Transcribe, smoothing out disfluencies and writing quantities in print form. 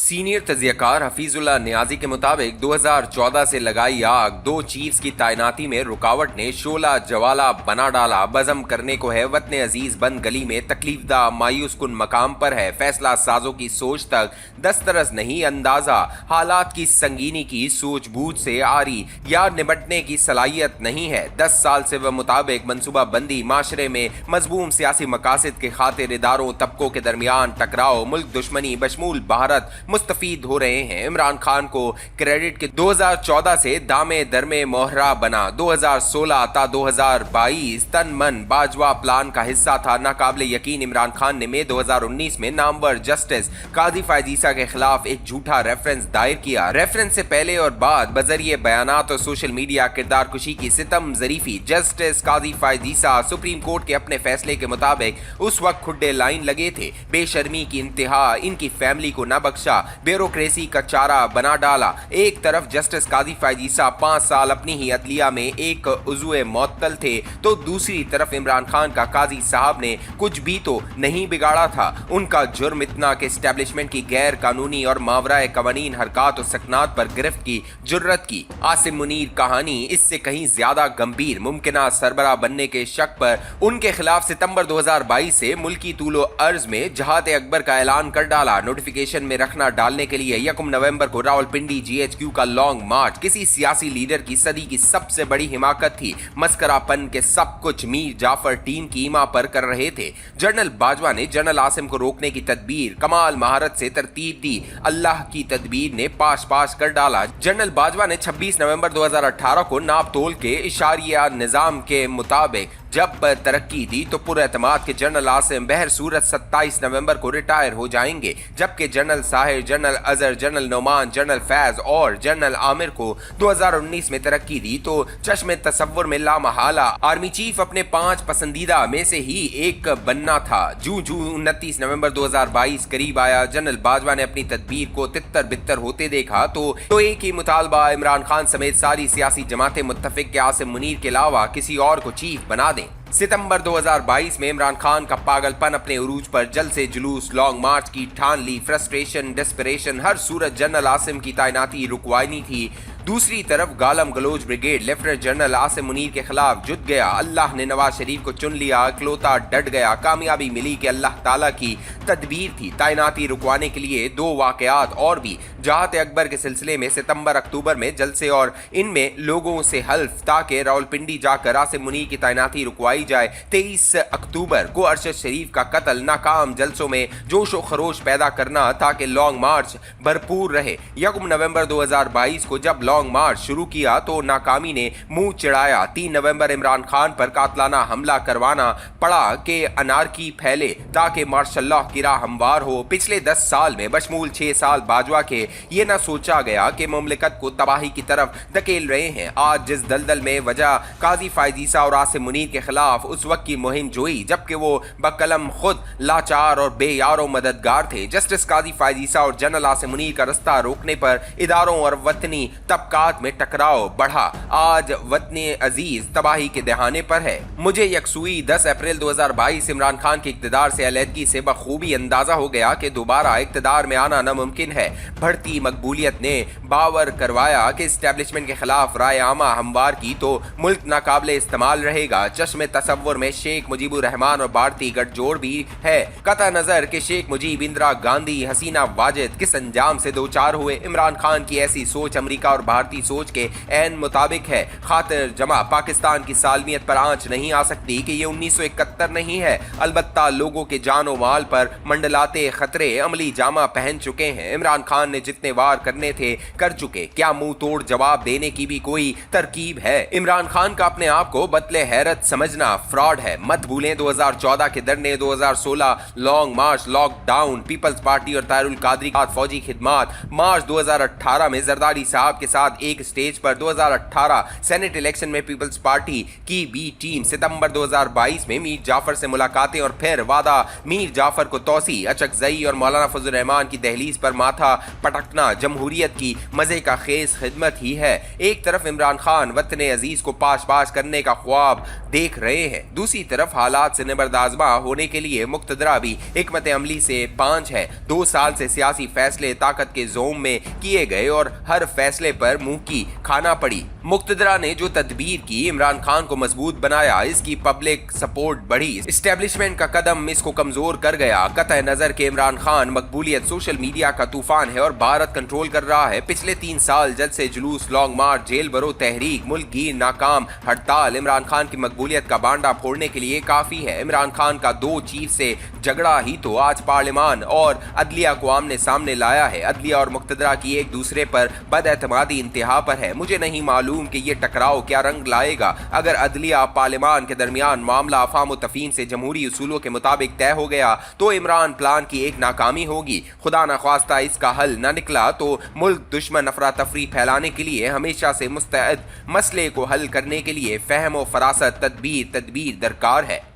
Senior तज्जियाकार Hafizullah Niazi के मुताबिक 2014 से लगाई आग दो चीफ्स की तैनाती में रुकावट ने शोला जवाला बना डाला। बज़म करने को है वतन अजीज बंद गली में तकलीफदा मायूस कुन मकाम पर है। फैसला साजों की सोच तक दस्तरस नहीं, अंदाजा हालात की संगीनी की सूझबूझ से आ रही या निपटने की सलाहियत नहीं है। 10 साल से वह मुताबिक मनसूबा बंदी माशरे में मजबूम सियासी मकासद के खातिर इदारों तबकों के दरमियान टकराव मुल्क दुश्मनी बशमूल भारत मुस्तफीद हो रहे हैं। इमरान खान को क्रेडिट के 2014 से दामे दरमे मोहरा बना। 2016 ता 2022 तन मन बाजवा प्लान का हिस्सा था। नाकाबिले यकीन इमरान खान ने मई 2019 में नामवर जस्टिस काजी फायजीसा के खिलाफ एक झूठा रेफरेंस दायर किया। रेफरेंस से पहले और बाद बजरिए बयानात और सोशल मीडिया किरदार कुशी की सितम जरीफी। जस्टिस काजी फायजीसा सुप्रीम कोर्ट के अपने फैसले के मुताबिक उस वक्त खुड्डे लाइन लगे थे। बेशर्मी की इंतहा, इनकी फैमिली को न बख्शा, ब्यूरोक्रेसी का चारा बना डाला। एक तरफ जस्टिस काजी फायजीसा 5 साल अपनी ही अदलिया में एक उज़्वे मुअत्तल थे, तो दूसरी तरफ इमरान खान का काजी साहब ने कुछ भी तो नहीं बिगाड़ा था। उनका जुर्म इतना कि एस्टेब्लिशमेंट की गैर कानूनी और मावराए कवानीन हरकत और सकनात पर गिरफ्त की जुर्रत की। आसिम मुनीर कहानी इससे कहीं ज्यादा गंभीर। मुमकिना सरबरा बनने के शक पर उनके खिलाफ सितंबर 2022 से मुल्की तूलो अर्ज में जहात अकबर का ऐलान कर डाला। नोटिफिकेशन में रखना डालने के लिए 1 नवंबर को रावलपिंडी जीएचक्यू का लॉन्ग मार्च किसी सियासी लीडर की सदी की सबसे बड़ी हिमाकत थी। मस्करापन के सब कुछ मीर जाफर टीम की ईमा पर कर रहे थे। जनरल बाजवा ने जनरल आसिम को रोकने की तदबीर कमाल महारत से तरतीब दी। अल्लाह की तदबीर ने पाश पाश कर डाला। जनरल बाजवा ने 26 नवंबर 2018 को नाप तोल के इशारिया निजाम के मुताबिक जब तरक्की दी तो पुरएतमाद के जनरल आसिम बहर सूरत 27 नवंबर को रिटायर हो जाएंगे, जबकि general Sahir, general Azhar, general Noman, general Faiz और जनरल आमिर को 2019 में तरक्की दी तो चश्मे तसव्वुर में लामहाला आर्मी चीफ अपने 5 पसंदीदा में से ही एक बनना था। जू 29 नवंबर 2022 करीब आया, जनरल बाजवा ने अपनी तदबीर को तितर बितर होते देखा तो एक ही मुतालबा इमरान खान समेत सारी सियासी जमातें मुत्तफिक के आसिम मुनीर के अलावा किसी और को चीफ बना दें। सितंबर 2022 में इमरान खान का पागलपन अपने उरूज पर जल्द से जुलूस लॉन्ग मार्च की ठान ली। फ्रस्ट्रेशन, डेस्परेशन, हर सूरत जनरल आसिम की तैनाती रुकवानी थी। दूसरी तरफ गालम गलोच brigade lieutenant general Asim Munir के खिलाफ जुट गया। अल्लाह ने नवाज शरीफ को चुन लिया, इकलौता डट गया। कामयाबी मिली कि अल्लाह ताला की तदबीर थी। तैनाती रुकवाने के लिए 2 वाकयात और भी जहात अकबर के सिलसिले में सितंबर अक्टूबर में जलसे और इनमें लोगों से हल्फ ताकि रावलपिंडी जाकर आसिम मुनीर की तैनाती रुकवाई जाए। 23 अक्टूबर को अरशद शरीफ का कत्ल, नाकाम जलसों में जोश व खरोश पैदा करना ताकि लॉन्ग मार्च भरपूर रहे। 1 नवंबर 2022 को जब लॉन्ग मार्च शुरू किया तो नाकामी ने मुंह चिढ़ाया। 3 नवंबर इमरान खान पर कातलाना हमला करवाना पड़ा कि अनारकी फैले ताकि मार्शल की राह हमवार हो। पिछले 10 साल में बशमूल 6 साल बाजवा के ये ना सोचा गया कि मुमलिकत को तबाही की तरफ धकेल रहे हैं। आज जिस दलदल में वजह काजी फायजीसा और आसिम मुनीर के खिलाफ उस वक्त की मुहिम जोई जबकि वो बकलम खुद लाचार और बेयारो मददगार थे। जस्टिस काजी फायजीसा और जनरल आसिम मुनीर का रास्ता रोकने पर इदारों और वतनी तबकात में टकराव बढ़ा। आज वतन अजीज तबाही के दहाने पर है। मुझे यकसुई 10 अप्रैल 2022 इमरान खान के इक़्तिदार से अलहदगी से बखूबी अंदाजा हो गया कि दोबारा इक़्तिदार में आना नामुमकिन है। बढ़ती मकबूलियत ने बावर करवाया कि इस्टेब्लिशमेंट के खिलाफ राय आमा हमवार की तो मुल्क नाकाबिले इस्तेमाल रहेगा। चश्मे तसव्वुर में शेख मुजीबुर रहमान और भारतीय गठजोड़ भी है। कता नजर के शेख मुजीब, इंदिरा गांधी, हसीना वाजिद किस अंजाम से दो चार हुए। इमरान खान की ऐसी सोच अमेरिका और भारतीय सोच के ऐन मुताबिक है। खातिर जमा पाकिस्तान की सालमियत पर आंच नहीं आ सकती कि ये 1971 नहीं है। अलबत्ता लोगों के जानो माल पर मंडलाते खतरे अमली जामा पहन चुके हैं। इमरान खान ने जितने वार करने थे कर चुके। क्या मुंह तोड़ जवाब देने की भी कोई तरकीब है? इमरान खान का अपने आप को बतले हैरत समझना फ्रॉड है। मत भूलें 2014 के धरने, 2016 लॉन्ग मार्च, लॉकडाउन, पीपल्स पार्टी और तारुल कादरी फौजी खिदमात, मार्च 2018 में जरदारी साहब के साथ साथ एक स्टेज पर 2018 सेनेट इलेक्शन में पीपल्स पार्टी की बी टीम सितंबर 2022 में मीर जाफर से मुलाकातें और फिर वादा मीर जाफर को तौसी, अचकजई और मौलाना फजल रहमान की दहलीज पर माथा पटकना जमहूरियत की मजे का खेज खिदमत ही है। एक तरफ इमरान खान वतन अजीज को पाश पाश करने का ख्वाब देख रहे हैं, दूसरी तरफ हालात से निबर्दाजमा होने के लिए मुक्तदरा भी हिकमत अमली से पांच है। 2 साल से सियासी फैसले ताकत के जोम में किए गए और हर फैसले पर मुंह की खाना पड़ी। मुक्तदरा ने जो तदबीर की, इमरान खान को मजबूत बनाया, इसकी पब्लिक सपोर्ट बढ़ी, एस्टेब्लिशमेंट का कदम इसको कमजोर कर गया। कतः नजर के इमरान खान मकबूलियत सोशल मीडिया का तूफान है और भारत कंट्रोल कर रहा है। पिछले 3 साल जज से जुलूस, लॉन्ग मार्च, जेल भरो तहरीक, मुल्क गिर, नाकाम हड़ताल इमरान खान की मकबूलियत का बांडा फोड़ने के लिए काफी है। इमरान खान का 2 चीफ से झगड़ा ही तो आज पार्लियामान और अदलिया को आमने सामने लाया है। अदलिया और मुक्तदरा की एक दूसरे पर बदएतमादी इंतहा पर है। मुझे नहीं मालूम कि ये टकराव क्या रंग लाएगा। अगर अदलिया पार्लियामान के दरमियान मामला अफाम तफहीम से जमहूरी उसूलों के मुताबिक तय हो गया तो इमरान प्लान की एक नाकामी होगी। खुदा न ख्वास्ता इसका हल न निकला तो मुल्क दुश्मन अफरा तफरी फैलाने के लिए हमेशा से मुस्तैद, मसले को हल करने के लिए फहम व फरासत, तदबीर दरकार है।